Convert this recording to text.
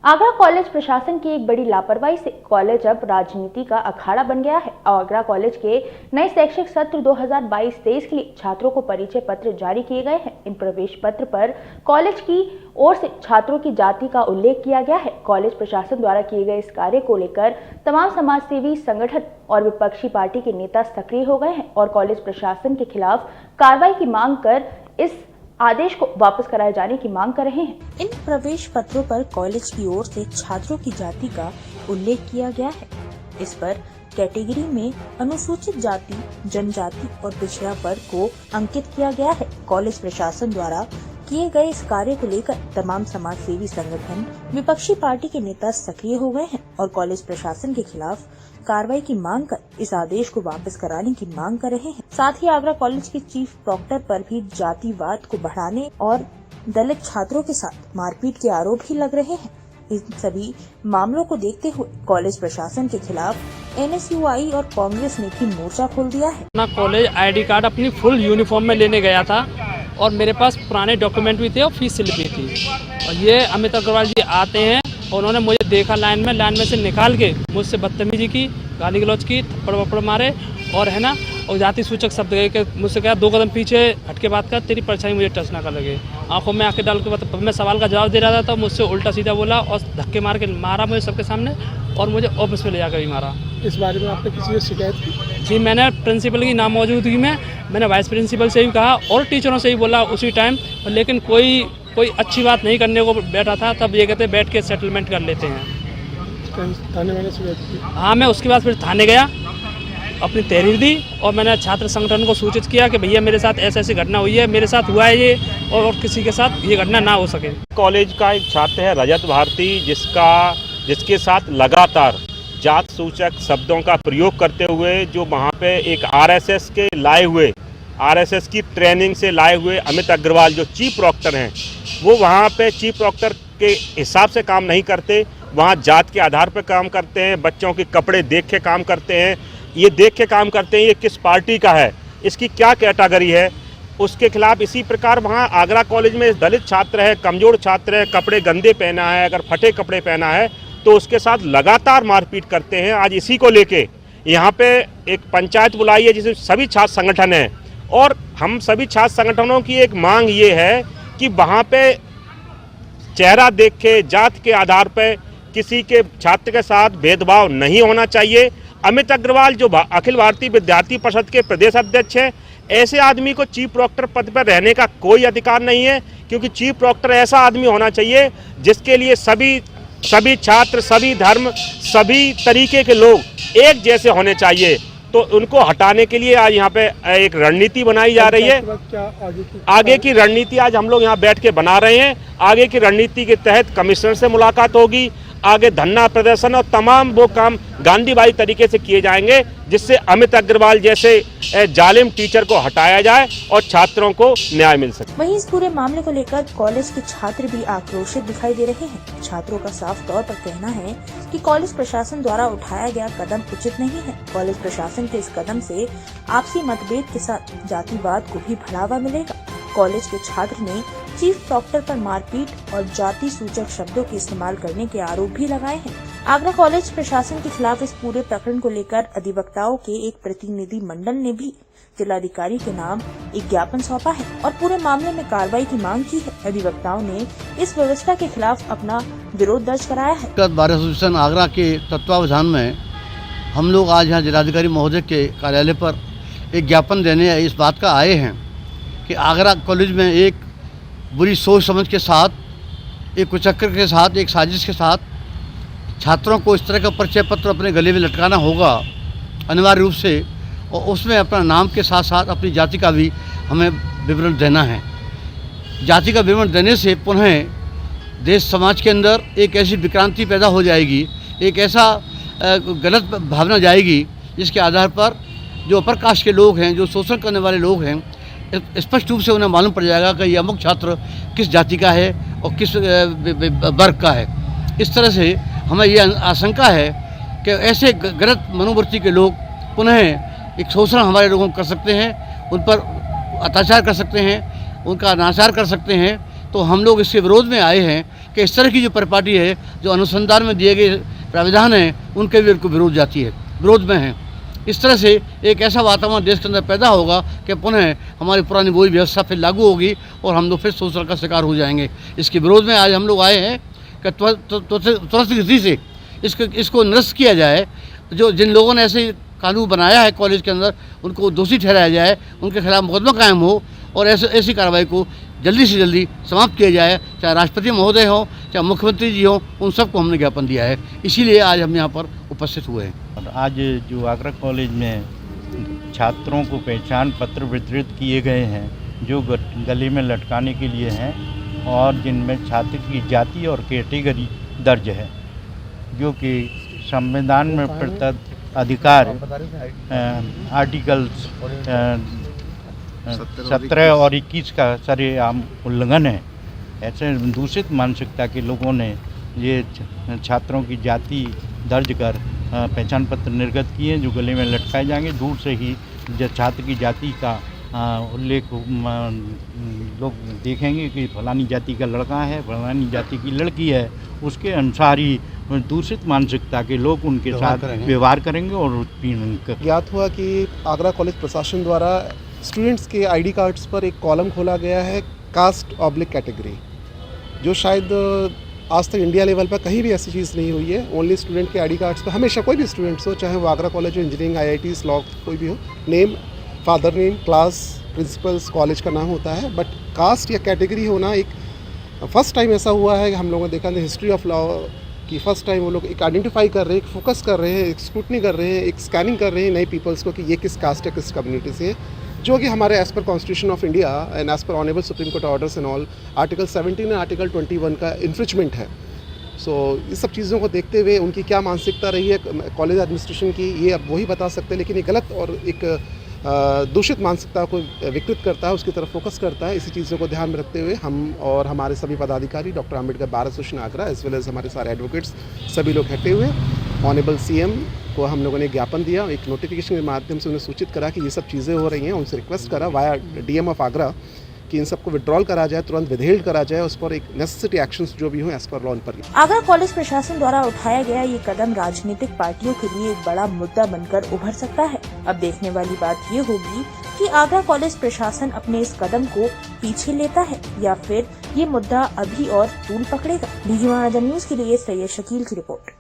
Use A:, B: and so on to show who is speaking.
A: Agra college प्रशासन की एक बड़ी लापरवाही से कॉलेज अब राजनीति का अखाड़ा बन गया है। आगरा कॉलेज के नए शैक्षिक सत्र 2022-23 के लिए छात्रों को परिचय पत्र जारी किए गए हैं। इन प्रवेश पत्र पर कॉलेज की ओर से छात्रों की जाति का उल्लेख किया गया है। कॉलेज प्रशासन द्वारा किए गए इस कार्य को लेकर तमाम समाजसेवी संगठन और विपक्षी पार्टी के नेता सक्रिय हो गए हैं और कॉलेज प्रशासन के खिलाफ कार्रवाई की मांग कर इस आदेश को वापस कराए जाने की मांग कर रहे हैं। इन प्रवेश पत्रों पर कॉलेज की ओर से छात्रों की जाति का उल्लेख किया गया है। इस पर कैटेगरी में अनुसूचित जाति, जनजाति और पिछड़ा वर्ग को अंकित किया गया है। कॉलेज प्रशासन द्वारा किए गए इस कार्य को लेकर तमाम समाज सेवी संगठन, विपक्षी पार्टी के नेता सक्रिय हो गए हैं और कॉलेज प्रशासन के खिलाफ कार्रवाई की मांग कर इस आदेश को वापस कराने की मांग कर रहे हैं। साथ ही आगरा कॉलेज के चीफ प्रॉक्टर पर भी जातिवाद को बढ़ाने और दलित छात्रों के साथ मारपीट के आरोप भी लग रहे हैं। इन सभी मामलों को देखते हुए कॉलेज प्रशासन के खिलाफ NSUI और कांग्रेस ने भी मोर्चा खोल दिया है।
B: अपना कॉलेज ID कार्ड अपनी फुल यूनिफॉर्म में लेने गया था और मेरे पास पुराने डॉक्यूमेंट भी थे और फीस स्लिप भी थी। और ये अमित अग्रवाल जी आते हैं और उन्होंने मुझे देखा लाइन में से निकाल के मुझसे बदतमीजी की, गाली गलौज की, थप्पड़ वप्पड़ मारे और है ना, और जाति सूचक शब्द गए कि मुझसे कहा 2 कदम पीछे हटके बात कर, तेरी परछाई मुझे टच ना कर लगे। आंखों में आंखें डाल के मैं सवाल का जवाब दे रहा था तो मुझसे उल्टा सीधा बोला और धक्के मार के मारा मुझे सबके सामने और मुझे ऑफिस में ले जाकर भी मारा।
C: इस बारे में आपने किसी से शिकायत की?
B: जी, मैंने प्रिंसिपल की नामौजूदगी में मैंने वाइस प्रिंसिपल से भी कहा और टीचरों से भी बोला उसी टाइम, लेकिन कोई अच्छी बात नहीं करने को बैठा था। तब ये कहते बैठ के सेटलमेंट कर लेते हैं।
C: थाने वाले शिकायत की?
B: हाँ, मैं उसके बाद फिर थाने गया, अपनी तहरीर दी और मैंने छात्र संगठन को सूचित किया कि भैया मेरे साथ ऐसी घटना हुई है, मेरे साथ हुआ है ये, और किसी के साथ ये घटना ना हो सके।
D: कॉलेज का एक छात्र है रजत भारती, जिसके साथ लगातार जात सूचक शब्दों का प्रयोग करते हुए जो वहाँ पे एक RSS की ट्रेनिंग से लाए हुए अमित अग्रवाल जो चीफ प्रॉक्टर हैं, वो वहाँ पे चीफ प्रॉक्टर के हिसाब से काम नहीं करते, वहाँ जात के आधार पर काम करते हैं, बच्चों के कपड़े देख के काम करते हैं, ये देख के काम करते हैं ये किस पार्टी का है, इसकी क्या कैटेगरी है, उसके खिलाफ इसी प्रकार वहाँ आगरा कॉलेज में दलित छात्र है, कमज़ोर छात्र है, कपड़े गंदे पहना है, अगर फटे कपड़े पहना है तो उसके साथ लगातार मारपीट करते हैं। आज इसी को लेके यहाँ पे एक पंचायत बुलाई है जिसमें सभी छात्र संगठन हैं और हम सभी छात्र संगठनों की एक मांग ये है कि वहाँ पे चेहरा देख के जात के आधार पर किसी के छात्र के साथ भेदभाव नहीं होना चाहिए। अमित अग्रवाल जो अखिल भारतीय विद्यार्थी परिषद के प्रदेश अध्यक्ष हैं, ऐसे आदमी को चीफ प्रॉक्टर पद पर रहने का कोई अधिकार नहीं है, क्योंकि चीफ प्रॉक्टर ऐसा आदमी होना चाहिए जिसके लिए सभी छात्र, सभी धर्म, सभी तरीके के लोग एक जैसे होने चाहिए। तो उनको हटाने के लिए आज यहाँ पे एक रणनीति बनाई जा रही है। आगे की रणनीति आज हम लोग यहाँ बैठ के बना रहे हैं। आगे की रणनीति के तहत कमिश्नर से मुलाकात होगी, आगे धरना प्रदर्शन और तमाम वो काम गांधीवादी तरीके से किए जाएंगे जिससे अमित अग्रवाल जैसे जालिम टीचर को हटाया जाए और छात्रों को न्याय मिल सके।
A: वहीं इस पूरे मामले को लेकर कॉलेज के छात्र भी आक्रोशित दिखाई दे रहे हैं। छात्रों का साफ तौर पर कहना है कि कॉलेज प्रशासन द्वारा उठाया गया कदम उचित नहीं है। कॉलेज प्रशासन के इस कदम से आपसी मतभेद के साथ जातिवाद को भी बढ़ावा मिलेगा। कॉलेज के छात्र ने चीफ प्रॉक्टर पर मारपीट और जाति सूचक शब्दों के इस्तेमाल करने के आरोप भी लगाए हैं। आगरा कॉलेज प्रशासन के खिलाफ इस पूरे प्रकरण को लेकर अधिवक्ताओं के एक प्रतिनिधि मंडल ने भी जिलाधिकारी के नाम एक ज्ञापन सौंपा है और पूरे मामले में कार्रवाई की मांग की है। अधिवक्ताओं ने इस व्यवस्था के खिलाफ अपना विरोध दर्ज कराया है।
E: बार एसोसिएशन आगरा के तत्वावधान में हम लोग आज यहाँ जिलाधिकारी महोदय के कार्यालय पर एक ज्ञापन देने इस बात का आए हैं कि आगरा कॉलेज में एक बुरी सोच समझ के साथ, एक कुचक्कर के साथ, एक साजिश के साथ छात्रों को इस तरह का परिचय पत्र अपने गले में लटकाना होगा अनिवार्य रूप से, और उसमें अपना नाम के साथ साथ अपनी जाति का भी हमें विवरण देना है। जाति का विवरण देने से पुनः देश समाज के अंदर एक ऐसी विक्रांति पैदा हो जाएगी, एक ऐसा गलत भावना जाएगी जिसके आधार पर जो अपर कास्ट के लोग हैं, जो शोषण करने वाले लोग हैं, स्पष्ट रूप से उन्हें मालूम पड़ जाएगा कि यह अमुक छात्र किस जाति का है और किस वर्ग का है। इस तरह से हमें यह आशंका है कि ऐसे गलत मनोवृत्ति के लोग पुनः एक शोषण हमारे लोगों को कर सकते हैं, उन पर अत्याचार कर सकते हैं, उनका अनाचार कर सकते हैं। तो हम लोग इसके विरोध में आए हैं कि इस तरह की जो परिपाटी है, जो अनुसंधान में दिए गए प्राविधान हैं, उनके भी विरोध में हैं। इस तरह से एक ऐसा वातावरण देश के अंदर पैदा होगा कि पुनः हमारी पुरानी वही व्यवस्था फिर लागू होगी और हम लोग फिर शोषण का शिकार हो जाएंगे। इसके विरोध में आज हम लोग आए हैं कि त्वरित गति से इसको निरस्त किया जाए। जिन लोगों ने ऐसे कानून बनाया है कॉलेज के अंदर, उनको दोषी ठहराया जाए, उनके खिलाफ मुकदमा कायम हो और ऐसी कार्रवाई को जल्दी से जल्दी समाप्त किया जाए। चाहे राष्ट्रपति महोदय हो, चाहे मुख्यमंत्री जी हो, उन सबको हमने ज्ञापन दिया है। इसीलिए आज हम यहाँ पर उपस्थित हुए हैं।
F: आज जो आगरा कॉलेज में छात्रों को पहचान पत्र वितरित किए गए हैं, जो गले में लटकाने के लिए हैं और जिनमें छात्र की जाति और कैटेगरी दर्ज है, जो कि संविधान में प्रदत्त अधिकार आर्टिकल्स 17 और 21 का सरेआम उल्लंघन है। ऐसे दूषित मानसिकता के लोगों ने ये छात्रों की जाति दर्ज कर पहचान पत्र निर्गत किए, जो गले में लटकाए जाएंगे। दूर से ही छात्र की जाति का उल्लेख लोग देखेंगे कि फलानी जाति का लड़का है, फलानी जाति की लड़की है, उसके अनुसार ही दूषित मानसिकता के लोग उनके साथ व्यवहार करेंगे और उत्पीड़न करेंगे।
C: ज्ञात हुआ कि आगरा कॉलेज प्रशासन द्वारा स्टूडेंट्स के आईडी कार्ड्स पर एक कॉलम खोला गया है कास्ट/ कैटेगरी, जो शायद आज तक इंडिया लेवल पर कहीं भी ऐसी चीज़ नहीं हुई है। ओनली स्टूडेंट के आईडी कार्ड्स पर हमेशा कोई भी स्टूडेंट्स हो, चाहे वो आगरा कॉलेज हो, इंजीनियरिंग, IITs, लॉ, कोई भी हो, name, father name, class, principles, college का नाम होता है। बट कास्ट या कैटेगरी होना एक फर्स्ट टाइम ऐसा हुआ है कि हम लोगों ने देखा हिस्ट्री ऑफ लॉ कि फर्स्ट टाइम वो लोग एक आइडेंटिफाई कर रहे हैं, एक फोकस कर रहे हैं, एक स्क्रूटनी कर रहे हैं, एक स्कैनिंग कर रहे हैं नए पीपल्स को कि ये किस कास्ट या किस कम्युनिटी से है, जो कि हमारे as per constitution of India and as per honourable Supreme Court orders and all article 17 और आर्टिकल 21 का इन्फ्रिचमेंट है। सो इस सब चीज़ों को देखते हुए उनकी क्या मानसिकता रही है कॉलेज एडमिनिस्ट्रेशन की, ये अब वही बता सकते हैं। लेकिन ये गलत और एक दूषित मानसिकता को विकृत करता है, उसकी तरफ फोकस करता है। इसी चीज़ों को ध्यान में रखते हुए हम और हमारे सभी पदाधिकारी, doctor Ambedkar bar association Agra as well as हमारे सारे एडवोकेट्स, सभी लोग इकट्ठे हुए ऑनरेबल CM को हम लोगों ने ज्ञापन दिया, एक नोटिफिकेशन के माध्यम से उन्हें सूचित करा कि ये सब चीज़ें हो रही हैं। उनसे रिक्वेस्ट करा वाया DM ऑफ आगरा कि इन सबको विड्रॉल करा जाए, तुरंत विधेयक करा जाए, उस पर एक नेसेसिटी एक्शंस जो भी हो एज पर लॉ पर।
A: आगरा कॉलेज प्रशासन द्वारा उठाया गया ये कदम राजनीतिक पार्टियों के लिए एक बड़ा मुद्दा बनकर उभर सकता है। अब देखने वाली बात ये होगी कि आगरा कॉलेज प्रशासन अपने इस कदम को पीछे लेता है या फिर ये मुद्दा अभी और तूल पकड़ेगा। DG महानगर न्यूज के लिए सैयद शकील की रिपोर्ट।